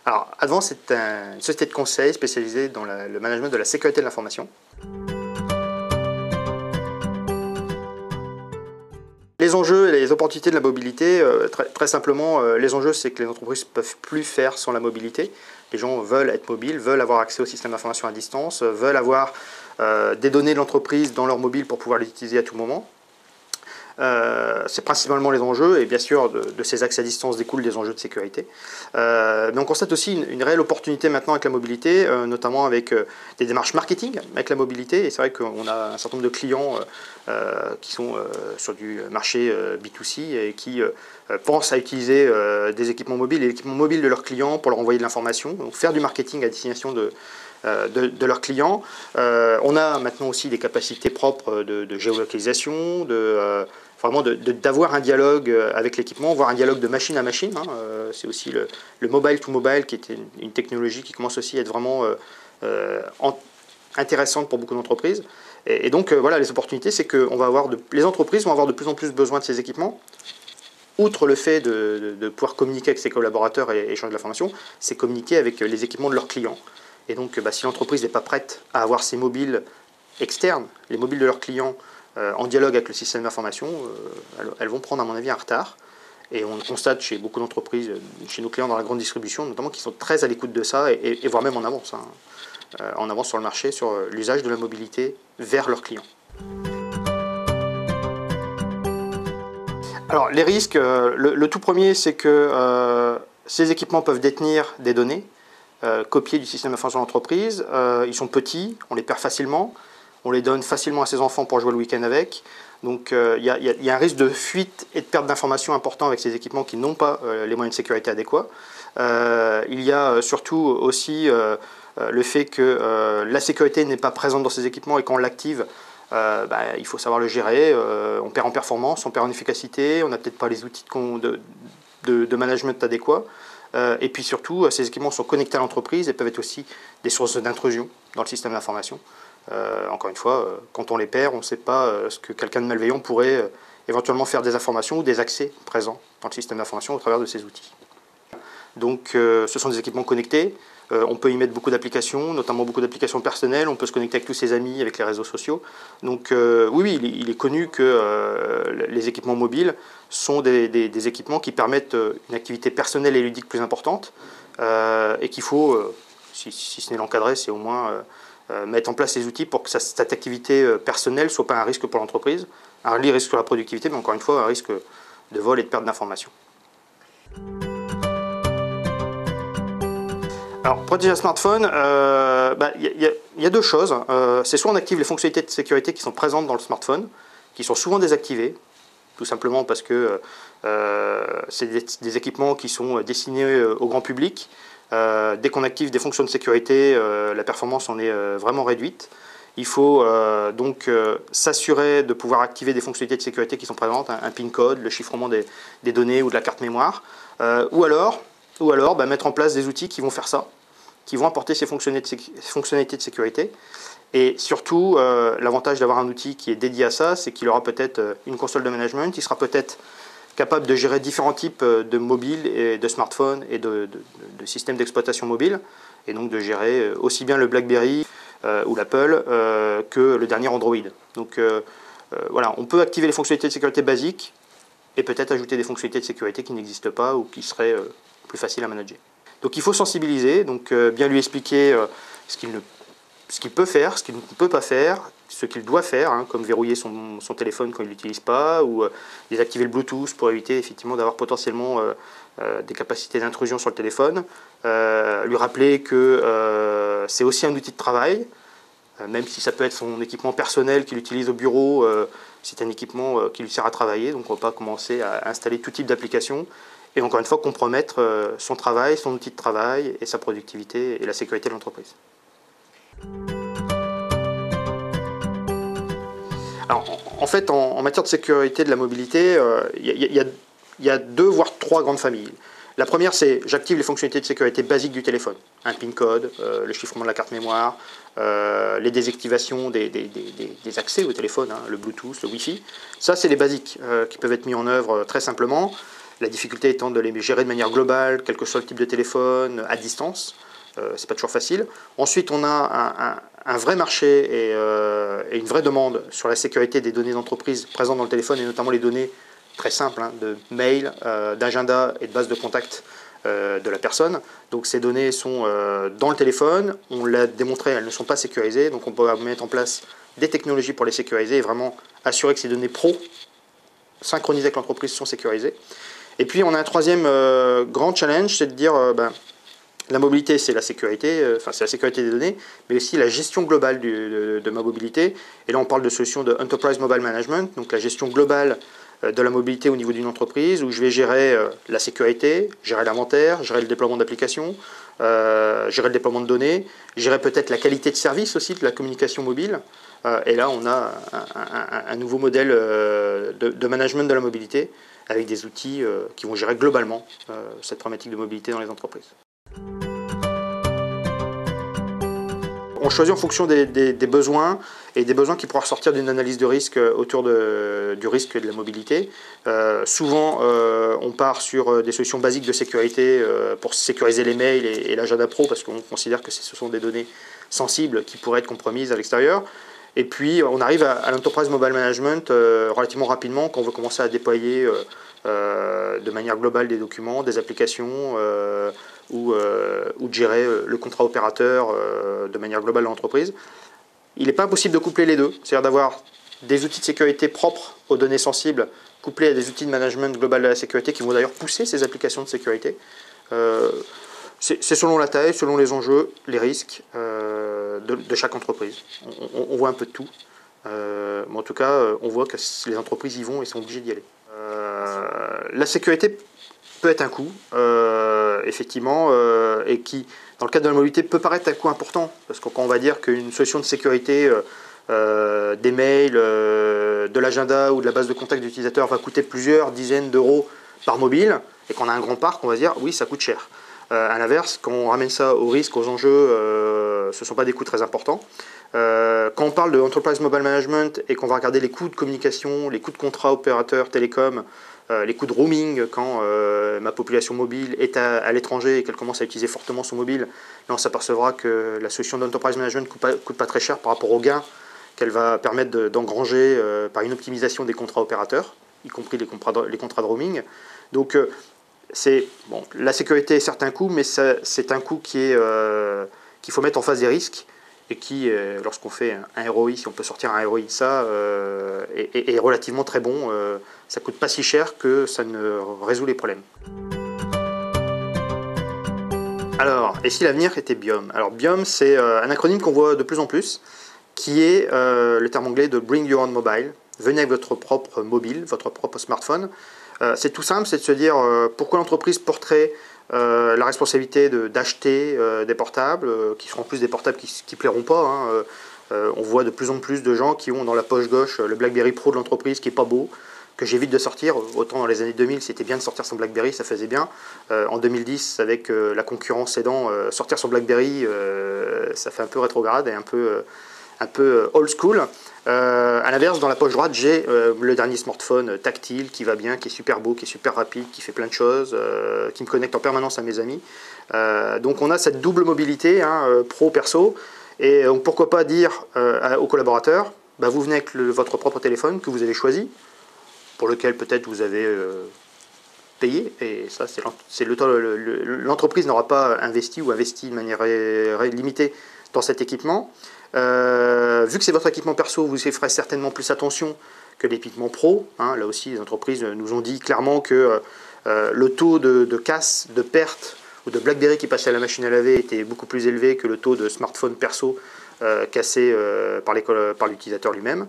Alors, Advance est une société de conseil spécialisée dans le management de la sécurité de l'information. Les enjeux et les opportunités de la mobilité, très simplement, les enjeux, c'est que les entreprises ne peuvent plus faire sans la mobilité. Les gens veulent être mobiles, veulent avoir accès au système d'information à distance, veulent avoir des données de l'entreprise dans leur mobile pour pouvoir les utiliser à tout moment. C'est principalement les enjeux, et bien sûr de ces accès à distance découlent des enjeux de sécurité. Mais on constate aussi une réelle opportunité maintenant avec la mobilité, notamment avec des démarches marketing avec la mobilité. Et c'est vrai qu'on a un certain nombre de clients qui sont sur du marché B2C et qui pensent à utiliser des équipements mobiles et l'équipement mobile de leurs clients pour leur envoyer de l'information, donc faire du marketing à destination de leurs clients. On a maintenant aussi des capacités propres de géolocalisation, vraiment d'avoir un dialogue avec l'équipement, voire un dialogue de machine à machine. C'est aussi le mobile to mobile qui est une technologie qui commence aussi à être vraiment intéressante pour beaucoup d'entreprises. Et donc voilà, les opportunités, c'est que les entreprises vont avoir de plus en plus besoin de ces équipements. Outre le fait de pouvoir communiquer avec ses collaborateurs et échanger de l'information, c'est communiquer avec les équipements de leurs clients. Et donc si l'entreprise n'est pas prête à avoir ses mobiles externes, les mobiles de leurs clients, en dialogue avec le système d'information, elles vont prendre à mon avis un retard. Et on le constate chez beaucoup d'entreprises, chez nos clients dans la grande distribution, notamment qui sont très à l'écoute de ça, et voire même en avance, en avance sur le marché, sur l'usage de la mobilité vers leurs clients. Alors les risques, le tout premier, c'est que ces équipements peuvent détenir des données copiées du système d'information de l'entreprise. Ils sont petits, on les perd facilement. On les donne facilement à ses enfants pour jouer le week-end avec. Donc il y a un risque de fuite et de perte d'informations important avec ces équipements qui n'ont pas les moyens de sécurité adéquats. Il y a surtout aussi le fait que la sécurité n'est pas présente dans ces équipements et quand on l'active, il faut savoir le gérer. On perd en performance, on perd en efficacité, on n'a peut-être pas les outils de management adéquats. Et puis surtout, ces équipements sont connectés à l'entreprise et peuvent être aussi des sources d'intrusion dans le système d'information. Encore une fois, quand on les perd, on ne sait pas ce que quelqu'un de malveillant pourrait éventuellement faire des informations ou des accès présents dans le système d'information au travers de ces outils. Donc ce sont des équipements connectés, on peut y mettre beaucoup d'applications, notamment beaucoup d'applications personnelles, on peut se connecter avec tous ses amis, avec les réseaux sociaux. Donc oui, il est connu que les équipements mobiles sont des équipements qui permettent une activité personnelle et ludique plus importante et qu'il faut, si ce n'est l'encadrer, c'est au moins mettre en place les outils pour que cette activité personnelle ne soit pas un risque pour l'entreprise, un risque sur la productivité, mais encore une fois, un risque de vol et de perte d'informations. Alors, protéger un smartphone, y a deux choses. C'est soit on active les fonctionnalités de sécurité qui sont présentes dans le smartphone, qui sont souvent désactivées, tout simplement parce que c'est des équipements qui sont destinés au grand public. Dès qu'on active des fonctions de sécurité, la performance en est vraiment réduite. Il faut donc s'assurer de pouvoir activer des fonctionnalités de sécurité qui sont présentes, un PIN code, le chiffrement des données ou de la carte mémoire, ou alors mettre en place des outils qui vont faire ça, qui vont apporter ces fonctionnalités de sécurité. Et surtout, l'avantage d'avoir un outil qui est dédié à ça, c'est qu'il aura peut-être une console de management, il sera peut-être capable de gérer différents types de mobiles et de smartphones et de systèmes d'exploitation mobile, et donc de gérer aussi bien le BlackBerry ou l'Apple que le dernier Android. Donc voilà, on peut activer les fonctionnalités de sécurité basiques et peut-être ajouter des fonctionnalités de sécurité qui n'existent pas ou qui seraient plus faciles à manager. Donc il faut sensibiliser, donc bien lui expliquer ce qu'il peut faire, ce qu'il ne peut pas faire, ce qu'il doit faire, comme verrouiller son téléphone quand il ne l'utilise pas, ou désactiver le Bluetooth pour éviter effectivement d'avoir potentiellement des capacités d'intrusion sur le téléphone. Lui rappeler que c'est aussi un outil de travail, même si ça peut être son équipement personnel qu'il utilise au bureau, c'est un équipement qui lui sert à travailler, donc on ne va pas commencer à installer tout type d'application. Et encore une fois, compromettre son travail, son outil de travail et sa productivité et la sécurité de l'entreprise. Alors, en fait, en matière de sécurité de la mobilité, il y a deux voire trois grandes familles. La première, c'est j'active les fonctionnalités de sécurité basiques du téléphone. Un PIN code, le chiffrement de la carte mémoire, les désactivations des accès au téléphone, le Bluetooth, le Wi-Fi. Ça, c'est les basiques qui peuvent être mis en œuvre très simplement. La difficulté étant de les gérer de manière globale, quel que soit le type de téléphone, à distance. C'est pas toujours facile. Ensuite, on a un vrai marché et une vraie demande sur la sécurité des données d'entreprise présentes dans le téléphone, et notamment les données très simples, hein, de mail, d'agenda et de base de contact de la personne. Donc ces données sont dans le téléphone, on l'a démontré, elles ne sont pas sécurisées, donc on peut mettre en place des technologies pour les sécuriser et vraiment assurer que ces données pro synchronisées avec l'entreprise sont sécurisées. Et puis on a un troisième grand challenge, c'est de dire la mobilité, c'est la sécurité, c'est la sécurité des données, mais aussi la gestion globale de ma mobilité. Et là, on parle de solutions de Enterprise Mobile Management, donc la gestion globale de la mobilité au niveau d'une entreprise, où je vais gérer la sécurité, gérer l'inventaire, gérer le déploiement d'applications, gérer le déploiement de données, gérer peut-être la qualité de service aussi de la communication mobile. Et là, on a un nouveau modèle de management de la mobilité, avec des outils qui vont gérer globalement cette problématique de mobilité dans les entreprises. On choisit en fonction des besoins et des besoins qui pourraient ressortir d'une analyse de risque autour du risque de la mobilité. Souvent, on part sur des solutions basiques de sécurité pour sécuriser les mails et l'agenda pro, parce qu'on considère que ce sont des données sensibles qui pourraient être compromises à l'extérieur. Et puis, on arrive à l'Enterprise Mobile Management relativement rapidement quand on veut commencer à déployer de manière globale des documents, des applications, ou de gérer le contrat opérateur de manière globale dans l'entreprise. Il n'est pas impossible de coupler les deux, c'est-à-dire d'avoir des outils de sécurité propres aux données sensibles, couplés à des outils de management global de la sécurité qui vont d'ailleurs pousser ces applications de sécurité. C'est selon la taille, selon les enjeux, les risques de chaque entreprise. On voit un peu de tout, mais en tout cas, on voit que les entreprises y vont et sont obligées d'y aller. La sécurité peut être un coût, effectivement, et qui, dans le cadre de la mobilité, peut paraître un coût important, parce que quand on va dire qu'une solution de sécurité des mails, de l'agenda ou de la base de contact d'utilisateur va coûter plusieurs dizaines d'euros par mobile, et qu'on a un grand parc, on va dire oui, ça coûte cher. À l'inverse, quand on ramène ça au risque, aux enjeux, ce ne sont pas des coûts très importants. Quand on parle de Enterprise Mobile Management et qu'on va regarder les coûts de communication, les coûts de contrat opérateur télécom, les coûts de roaming quand ma population mobile est à l'étranger et qu'elle commence à utiliser fortement son mobile, là on s'apercevra que la solution d'Enterprise Management ne coûte pas très cher par rapport aux gains qu'elle va permettre d'engranger par une optimisation des contrats opérateurs, y compris les contrats de roaming. Donc la sécurité est certes un coût, mais c'est un coût qu'il faut mettre en face des risques, et qui, lorsqu'on fait un ROI, si on peut sortir un ROI de ça, est relativement très bon. Ça ne coûte pas si cher que ça ne résout les problèmes. Alors, et si l'avenir était BIOM? Alors BIOM, c'est un acronyme qu'on voit de plus en plus, qui est le terme anglais de Bring Your Own Mobile. Venez avec votre propre mobile, votre propre smartphone. C'est tout simple, c'est de se dire pourquoi l'entreprise porterait la responsabilité d'acheter des portables, qui seront en plus des portables qui ne plairont pas. Hein. On voit de plus en plus de gens qui ont dans la poche gauche le BlackBerry Pro de l'entreprise qui n'est pas beau, que j'évite de sortir. Autant dans les années 2000, c'était bien de sortir son BlackBerry, ça faisait bien. En 2010, avec la concurrence aidant, sortir son BlackBerry, ça fait un peu rétrograde et un peu old school. À l'inverse, dans la poche droite, j'ai le dernier smartphone tactile qui va bien, qui est super beau, qui est super rapide, qui fait plein de choses, qui me connecte en permanence à mes amis. Donc on a cette double mobilité, hein, pro-perso. Et donc pourquoi pas dire aux collaborateurs, vous venez avec votre propre téléphone que vous avez choisi, pour lequel peut-être vous avez payé, et ça l'entreprise n'aura pas investi ou investi de manière limitée dans cet équipement. Vu que c'est votre équipement perso, vous y ferez certainement plus attention que l'équipement pro. Hein. Là aussi, les entreprises nous ont dit clairement que le taux de casse, de perte ou de BlackBerry qui passait à la machine à laver était beaucoup plus élevé que le taux de smartphone perso cassé par l'utilisateur lui-même.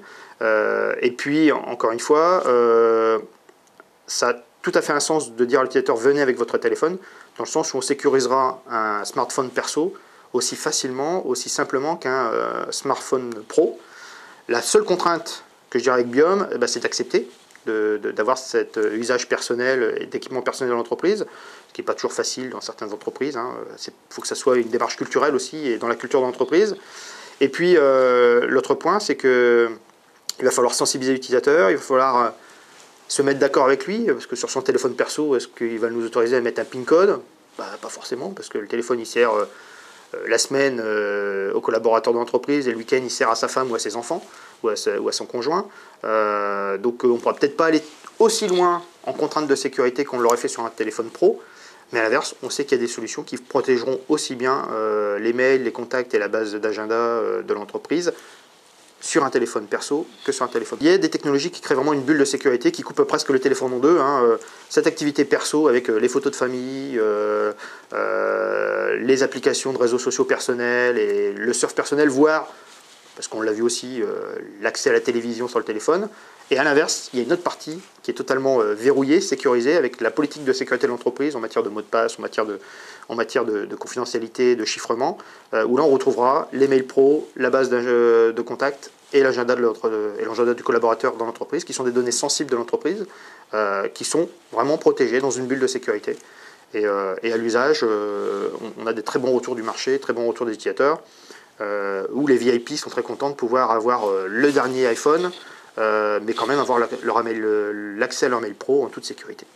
Et puis, encore une fois, ça a tout à fait un sens de dire à l'utilisateur venez avec votre téléphone, dans le sens où on sécurisera un smartphone perso aussi facilement, aussi simplement qu'un smartphone pro. La seule contrainte que je dirais avec BIOM, c'est d'accepter d'avoir cet usage personnel et d'équipement personnel dans l'entreprise, ce qui n'est pas toujours facile dans certaines entreprises. Il faut que ça soit une démarche culturelle aussi, et dans la culture de l'entreprise. Et puis, l'autre point, c'est qu'il va falloir sensibiliser l'utilisateur, il va falloir se mettre d'accord avec lui, parce que sur son téléphone perso, est-ce qu'il va nous autoriser à mettre un PIN code? Pas forcément, parce que le téléphone il sert la semaine aux collaborateurs de l'entreprise et le week-end il sert à sa femme ou à ses enfants ou à son conjoint. Donc on ne pourra peut-être pas aller aussi loin en contrainte de sécurité qu'on l'aurait fait sur un téléphone pro, mais à l'inverse, on sait qu'il y a des solutions qui protégeront aussi bien les mails, les contacts et la base d'agenda de l'entreprise sur un téléphone perso que sur un téléphone. Il y a des technologies qui créent vraiment une bulle de sécurité qui coupe presque le téléphone en deux. Cette activité perso avec les photos de famille, les applications de réseaux sociaux personnels et le surf personnel, voire, parce qu'on l'a vu aussi, l'accès à la télévision sur le téléphone. Et à l'inverse, il y a une autre partie qui est totalement verrouillée, sécurisée, avec la politique de sécurité de l'entreprise en matière de mots de passe, en matière de confidentialité, de chiffrement, où là on retrouvera les mails pro, la base de contact et l'agenda du collaborateur dans l'entreprise, qui sont des données sensibles de l'entreprise, qui sont vraiment protégées dans une bulle de sécurité. Et à l'usage, on a des très bons retours du marché, très bons retours des utilisateurs, où les VIP sont très contents de pouvoir avoir le dernier iPhone, mais quand même avoir l'accès à leur mail pro en toute sécurité.